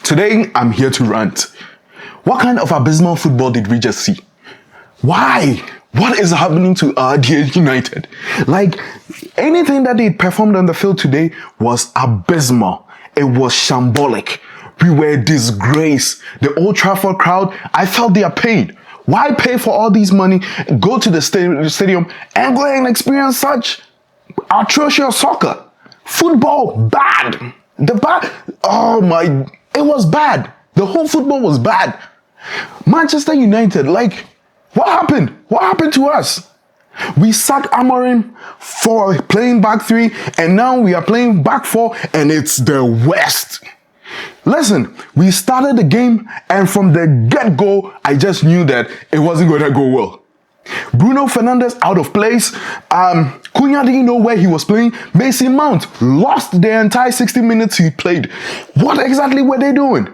Today, I'm here to rant. What kind of abysmal football did we just see? Why? What is happening to our dear United? Like, anything that they performed on the field today was abysmal. It was shambolic. We were disgraced. The Old Trafford crowd, I felt their pain. Why pay for all these money, go to the stadium and go and experience such atrocious soccer? Football, bad. It was bad. The whole football was bad. Manchester United, like, what happened? What happened to us? We sacked Amorim for playing back three, and now we are playing back four, and it's the worst. Listen, we started the game, and from the get-go, I just knew that it wasn't going to go well. Bruno Fernandes out of place. Cunha didn't know where he was playing. Mason Mount lost the entire 60 minutes he played. What exactly were they doing?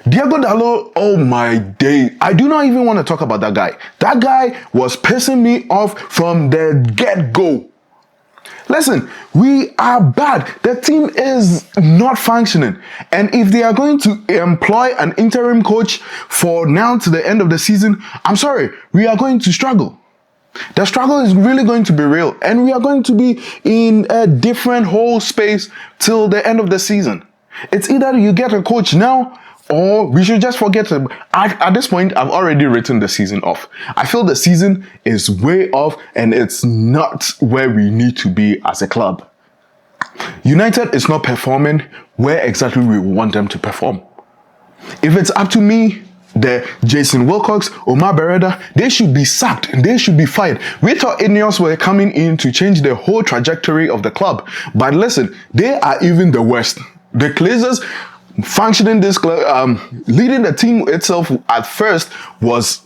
Diego Dalot, oh my day. I do not even want to talk about that guy. That guy was pissing me off from the get-go. Listen, we are bad. The team is not functioning. And if they are going to employ an interim coach for now to the end of the season, I'm sorry, we are going to struggle. The struggle is really going to be real. And we are going to be in a different whole space till the end of the season. It's either you get a coach now, or we should just forget it. At this point, I've already written the season off. I feel the season is way off and it's not where we need to be as a club. United is not performing where exactly we want them to perform. If it's up to me, the Jason Wilcox, Omar Bereda, they should be sacked. They should be fired. We thought Ineos were coming in to change the whole trajectory of the club. But listen, they are even the worst. The Glazers functioning this club, leading the team itself at first was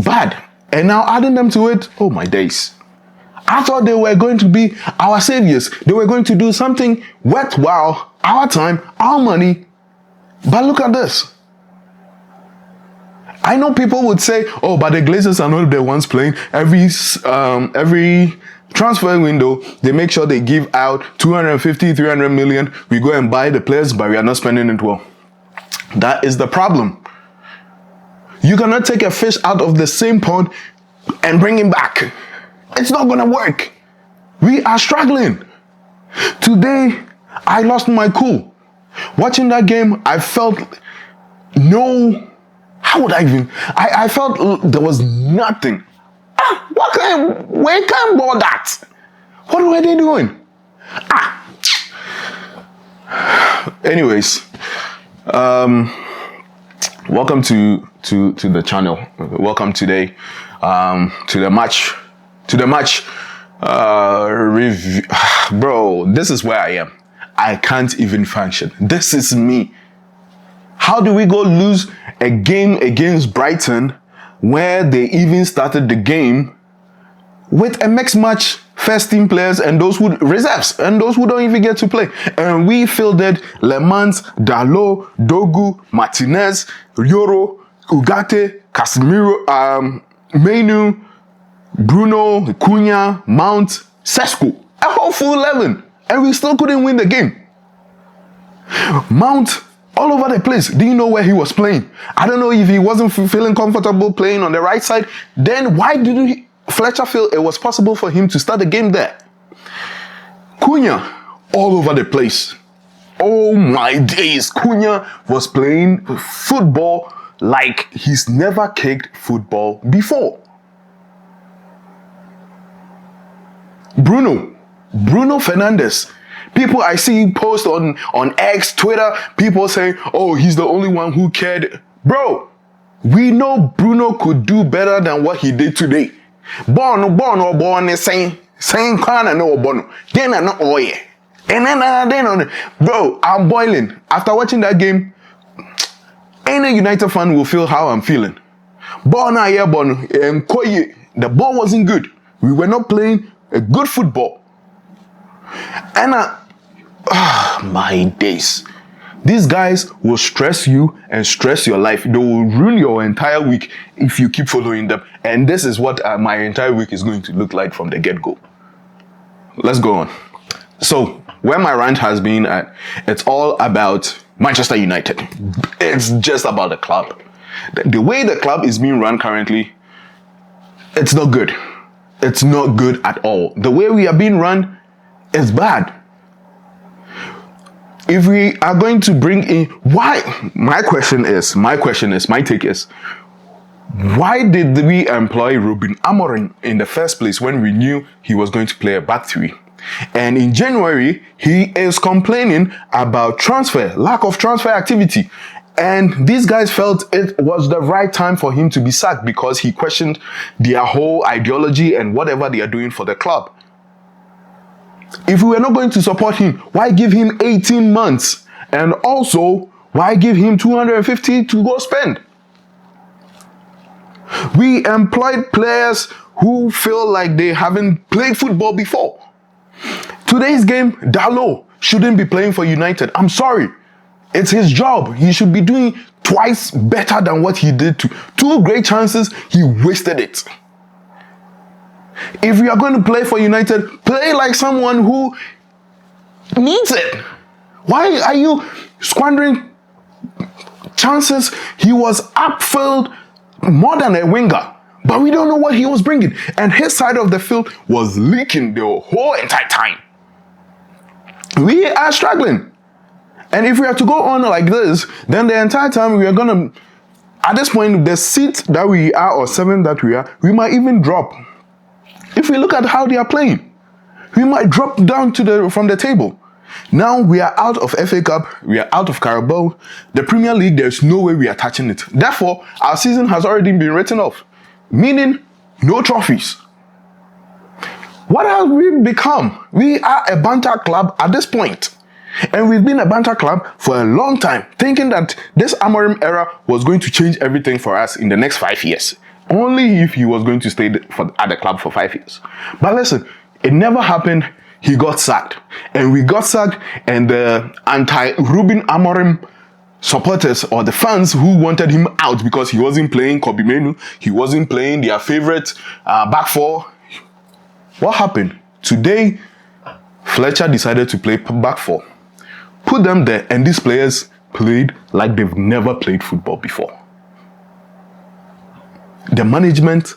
bad, and now adding them to it, oh my days. I thought they were going to be our saviors. They were going to do something worthwhile, our time, our money, but look at this. I know people would say, oh, but the Glazers are not the ones playing. Every transfer window, they make sure they give out 250, 300 million. We go and buy the players, but we are not spending it well. That is the problem. You cannot take a fish out of the same pond and bring him back. It's not going to work. We are struggling. Today, I lost my cool. Watching that game, I felt I felt there was nothing. Where can ball that? What were they doing? Anyways, welcome to the channel. Welcome today to the match review. Bro, this is where I am. I can't even function. This is me. How do we go lose a game against Brighton where they even started the game with a mixed match, first team players and those who reserves and those who don't even get to play? And we fielded Lemans, Dalot, Dogu, Martinez, Yoro, Ugarte, Casemiro, Menu, Bruno, Cunha, Mount, Sesko. A whole full 11. And we still couldn't win the game. Mount all over the place. Didn't know where he was playing. I don't know if he wasn't feeling comfortable playing on the right side. Then why didn't Fletcher feel it was possible for him to start the game there? Cunha, all over the place. Oh my days. Cunha was playing football like he's never kicked football before. Bruno Fernandes. People I see post on X, Twitter, people saying, oh, he's the only one who cared. Bro, we know Bruno could do better than what he did today. Born is saying kind of no bono. Then I know, oh yeah. And then, bro, I'm boiling. After watching that game, any United fan will feel how I'm feeling. The ball wasn't good. We were not playing a good football. And my days. These guys will stress you and stress your life. They will ruin your entire week if you keep following them. And this is what my entire week is going to look like from the get-go. Let's go on. So, where my rant has been at, it's all about Manchester United. It's just about the club. The way the club is being run currently, it's not good. It's not good at all. The way we are being run is bad. If we are going to bring in, why? My take is, why did we employ Ruben Amorim in the first place when we knew he was going to play a back three? And in January, he is complaining about lack of transfer activity. And these guys felt it was the right time for him to be sacked because he questioned their whole ideology and whatever they are doing for the club. If we were not going to support him, why give him 18 months? And also, why give him 250 to go spend? We employed players who feel like they haven't played football before. Today's game, Dalot shouldn't be playing for United. I'm sorry. It's his job. He should be doing twice better than what he did. Two great chances, he wasted it. If you are going to play for United, play like someone who needs it. Why are you squandering chances? He was upfield more than a winger, but we don't know what he was bringing. And his side of the field was leaking the whole entire time. We are struggling. And if we are to go on like this, then the entire time we are going to, at this point, the seat that we are or 7 that we are, we might even drop. If we look at how they are playing, we might drop down from the table. Now we are out of FA Cup, we are out of Carabao. The Premier League, there's no way we are touching it. Therefore, our season has already been written off, meaning no trophies. What have we become? We are a banter club at this point. And we've been a banter club for a long time, thinking that this Amorim era was going to change everything for us in the next 5 years. Only if he was going to stay at the club for 5 years. But listen, it never happened. He got sacked. And we got sacked, and the anti-Ruben Amorim supporters or the fans who wanted him out because he wasn't playing Kobe Menu, he wasn't playing their favorite back four. What happened? Today, Fletcher decided to play back four. Put them there, and these players played like they've never played football before. The management,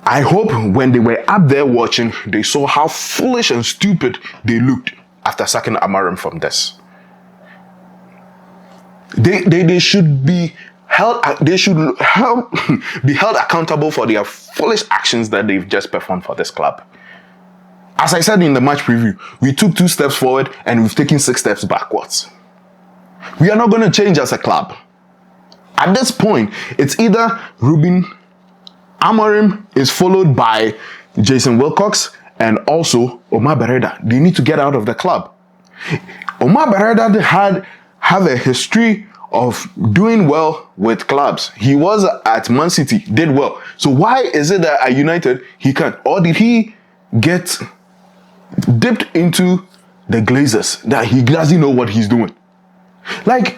I hope when they were up there watching, they saw how foolish and stupid they looked after sacking Amorim from this. They should be held. They should be held accountable for their foolish actions that they've just performed for this club. As I said in the match preview, we took 2 steps forward and we've taken 6 steps backwards. We are not going to change as a club. At this point, it's either Ruben Amorim is followed by Jason Wilcox and also Omar Berreda. They need to get out of the club. Omar Berreda have a history of doing well with clubs. He was at Man City, did well. So why is it that at United he can't? Or did he get dipped into the Glazers that he doesn't know what he's doing? Like,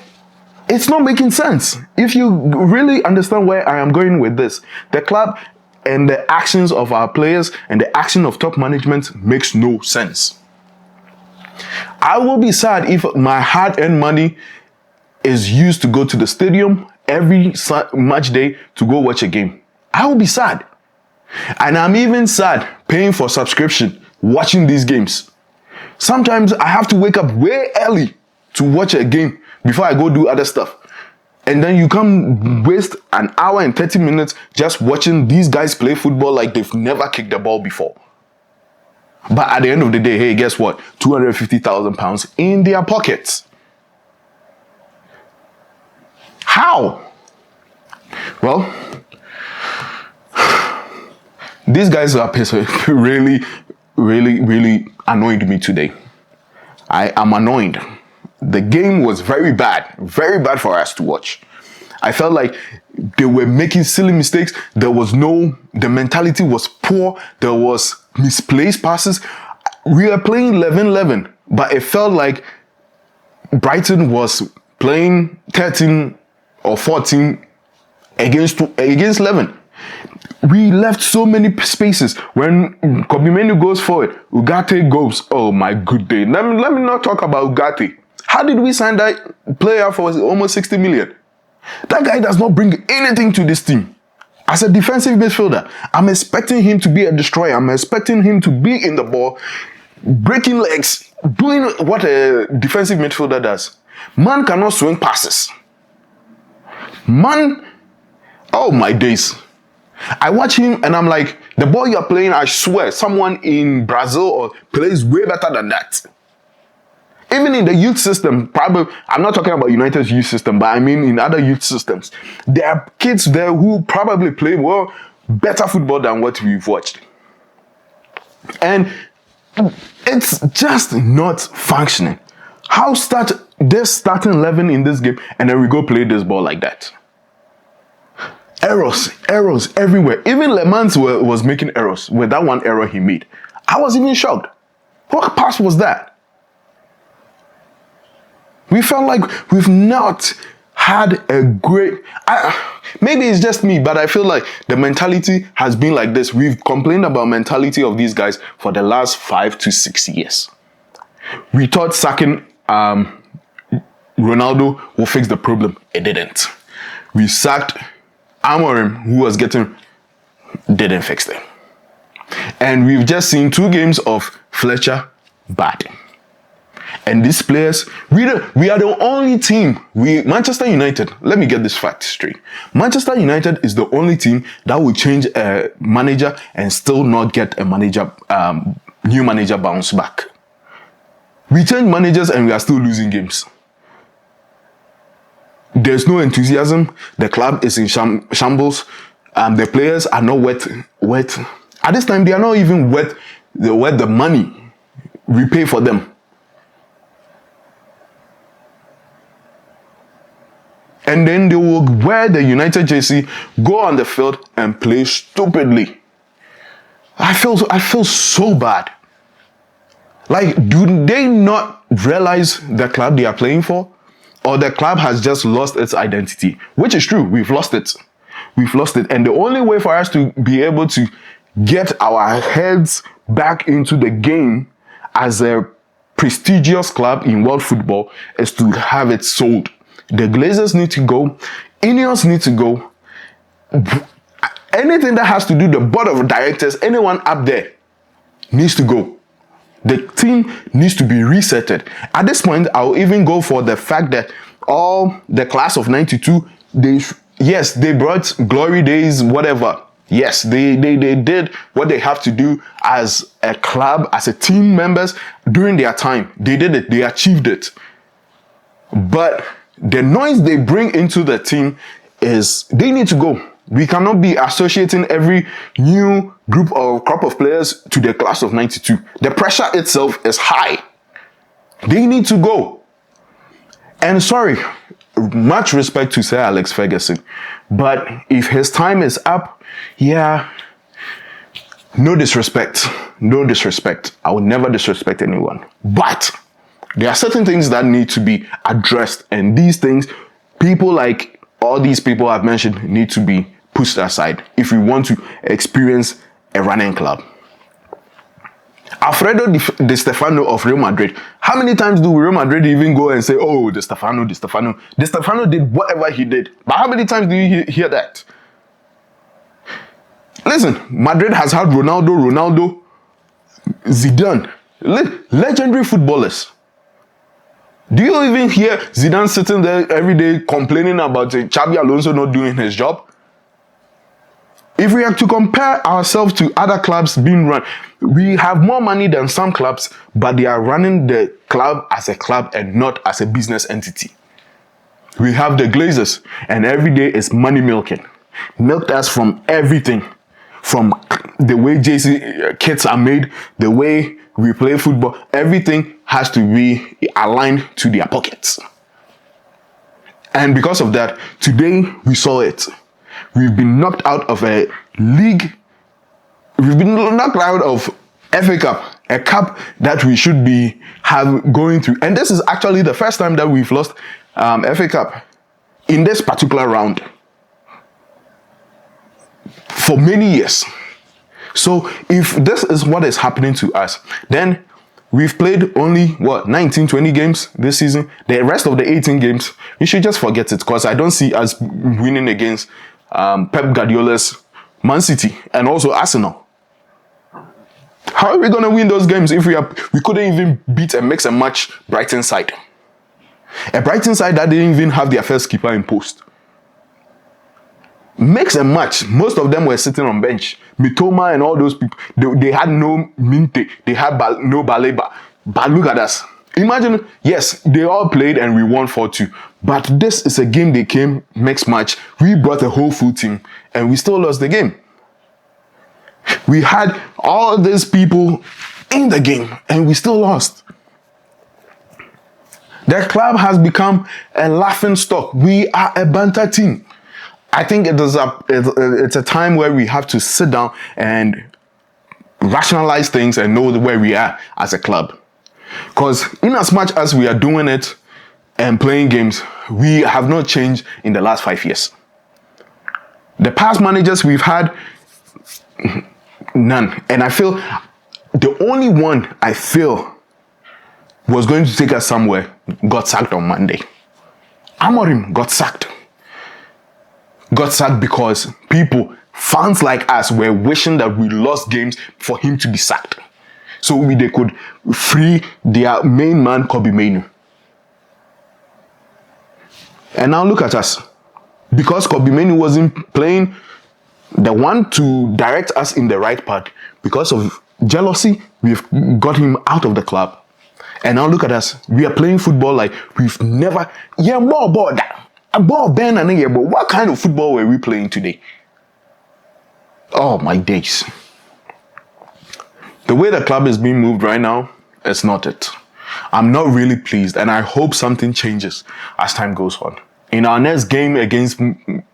it's not making sense. If you really understand where I am going with this, the club and the actions of our players and the action of top management makes no sense. I will be sad if my hard-earned money is used to go to the stadium every match day to go watch a game. I will be sad. And I'm even sad paying for subscription, watching these games. Sometimes I have to wake up way early to watch a game before I go do other stuff. And then you come waste an hour and 30 minutes just watching these guys play football like they've never kicked the ball before. But at the end of the day, hey, guess what? £250,000 in their pockets. How? Well, these guys are really annoyed me today. I am annoyed. The game was very bad for us to watch. I felt like they were making silly mistakes. The mentality was poor. There was misplaced passes. We were playing 11-11, but it felt like Brighton was playing 13 or 14 against 11. We left so many spaces. When Kobe Menu goes forward, Ugarte goes. Oh my good day. Let me not talk about Ugarte. How did we sign that player for almost 60 million? That guy does not bring anything to this team. As a defensive midfielder, I'm expecting him to be a destroyer. I'm expecting him to be in the ball, breaking legs, doing what a defensive midfielder does. Man cannot swing passes. Man, oh my days. I watch him and I'm like, the ball you're playing, I swear, someone in Brazil or plays way better than that. Even in the youth system, probably, I'm not talking about United's youth system, but I mean in other youth systems, there are kids there who probably play better football than what we've watched. And it's just not functioning. How start this starting 11 in this game and then we go play this ball like that? Errors everywhere. Even Le Mans was making errors with that one error he made. I was even shocked. What pass was that? We felt like we've not had a great... maybe it's just me, but I feel like the mentality has been like this. We've complained about mentality of these guys for the last 5 to 6 years. We thought sacking Ronaldo will fix the problem. It didn't. We sacked Amorim, who was didn't fix it. And we've just seen 2 games of Fletcher bad. And these players, we are the only team, Manchester United, let me get this fact straight. Manchester United is the only team that will change a manager and still not get a new manager bounce back. We change managers and we are still losing games. There's no enthusiasm. The club is in shambles. The players are not worth. At this time, they are not even worth the money we pay for them. And then they will wear the United jersey, go on the field and play stupidly. I feel so bad. Like, do they not realize the club they are playing for? Or the club has just lost its identity? Which is true, we've lost it. And the only way for us to be able to get our heads back into the game as a prestigious club in world football is to have it sold. The Glazers need to go. Ineos need to go. Anything that has to do the board of directors, anyone up there needs to go. The team needs to be resetted. At this point, I'll even go for the fact that all the class of 92, they brought glory days, whatever. Yes, they did what they have to do as a club, as a team members during their time. They did it. They achieved it. But the noise they bring into the team is they need to go. We cannot be associating every new group or crop of players to the class of 92. The pressure itself is high. They need to go. And sorry, much respect to Sir Alex Ferguson, but if his time is up, no disrespect. I will never disrespect anyone. But there are certain things that need to be addressed, and these things, people like all these people I've mentioned, need to be pushed aside if we want to experience a running club. Alfredo Di Stefano of Real Madrid. How many times do Real Madrid even go and say, oh, Di Stefano? Di Stefano did whatever he did. But how many times do you hear that? Listen, Madrid has had Ronaldo, Zidane, legendary footballers. Do you even hear Zidane sitting there every day complaining about Xabi Alonso not doing his job? If we have to compare ourselves to other clubs being run, we have more money than some clubs, but they are running the club as a club and not as a business entity. We have the Glazers, and every day is money milking. Milked us from everything. From the way JC kits are made, the way we play football, everything has to be aligned to their pockets. And because of that, today we saw it. We've been knocked out of a league. We've been knocked out of FA Cup, a cup that we should be going through. And this is actually the first time that we've lost FA Cup in this particular round for many years. So if this is what is happening to us, then We've played only, 19, 20 games this season. The rest of the 18 games, you should just forget it, because I don't see us winning against Pep Guardiola's Man City and also Arsenal. How are we going to win those games if we couldn't even beat and mix and match Brighton side? A Brighton side that didn't even have their first keeper in post. Mix and match. Most of them were sitting on bench. Mitoma and all those people, they had no Minte, they had no Baleba. But look at us. Imagine, yes, they all played and we won 4-2. But this is a game they came, mixed match. We brought a whole full team and we still lost the game. We had all these people in the game and we still lost. The club has become a laughing stock. We are a banter team. I think it's a time where we have to sit down and rationalize things and know where we are as a club. Because in as much as we are doing it and playing games, we have not changed in the last 5 years. The past managers we've had, none. And I feel the only one I feel was going to take us somewhere got sacked on Monday. Amorim got sacked. Got sacked because fans like us were wishing that we lost games for him to be sacked. So they could free their main man, Kobe Mainoo. And now look at us. Because Kobe Mainoo wasn't playing the one to direct us in the right path, because of jealousy, we've got him out of the club. And now look at us. We are playing football like we've never... Yeah, more about that. But what kind of football were we playing today? Oh my days. The way the club is being moved right now, it's not it. I'm not really pleased, and I hope something changes as time goes on. In our next game against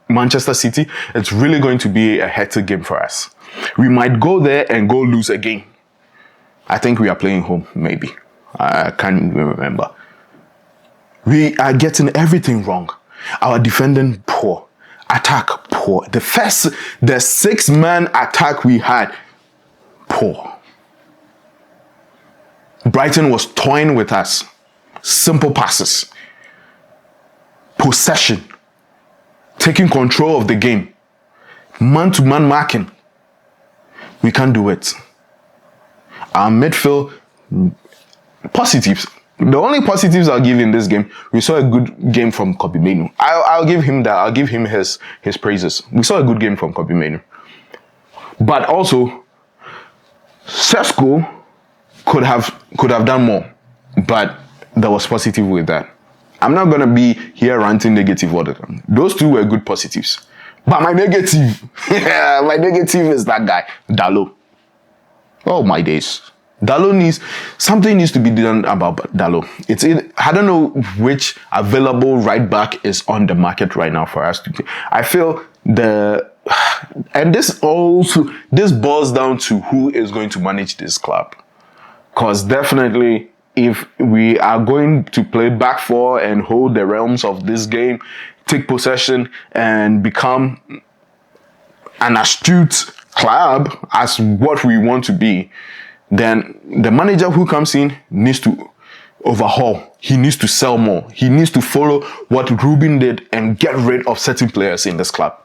Manchester City, it's really going to be a hectic game for us. We might go there and go lose again. I think we are playing home, maybe. I can't even remember. We are getting everything wrong. Our defending poor. Attack poor. The 6-man attack we had, poor. Brighton was toying with us. Simple passes. Possession. Taking control of the game. Man-to-man marking. We can't do it. Our midfield, positives. The only positives I'll give in this game, we saw a good game from Kobe Mainoo. I'll give him that. I'll give him his praises. We saw a good game from Kobe Mainoo. But also, Sesko could have done more. But there was positive with that. I'm not going to be here ranting negative all the time. Those two were good positives. But my negative, my negative is that guy, Dalot. Oh my days. Something needs to be done about Dalot. I don't know which available right back is on the market right now for us to. I feel and this boils down to who is going to manage this club. Because definitely, if we are going to play back four and hold the realms of this game, take possession and become an astute club as what we want to be, then the manager who comes in needs to overhaul. He needs to sell more. He needs to follow what Ruben did and get rid of certain players in this club.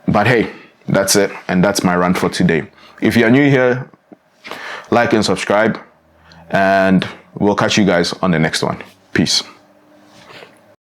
But hey, that's it. And that's my rant for today. If you're new here, like and subscribe. And we'll catch you guys on the next one. Peace.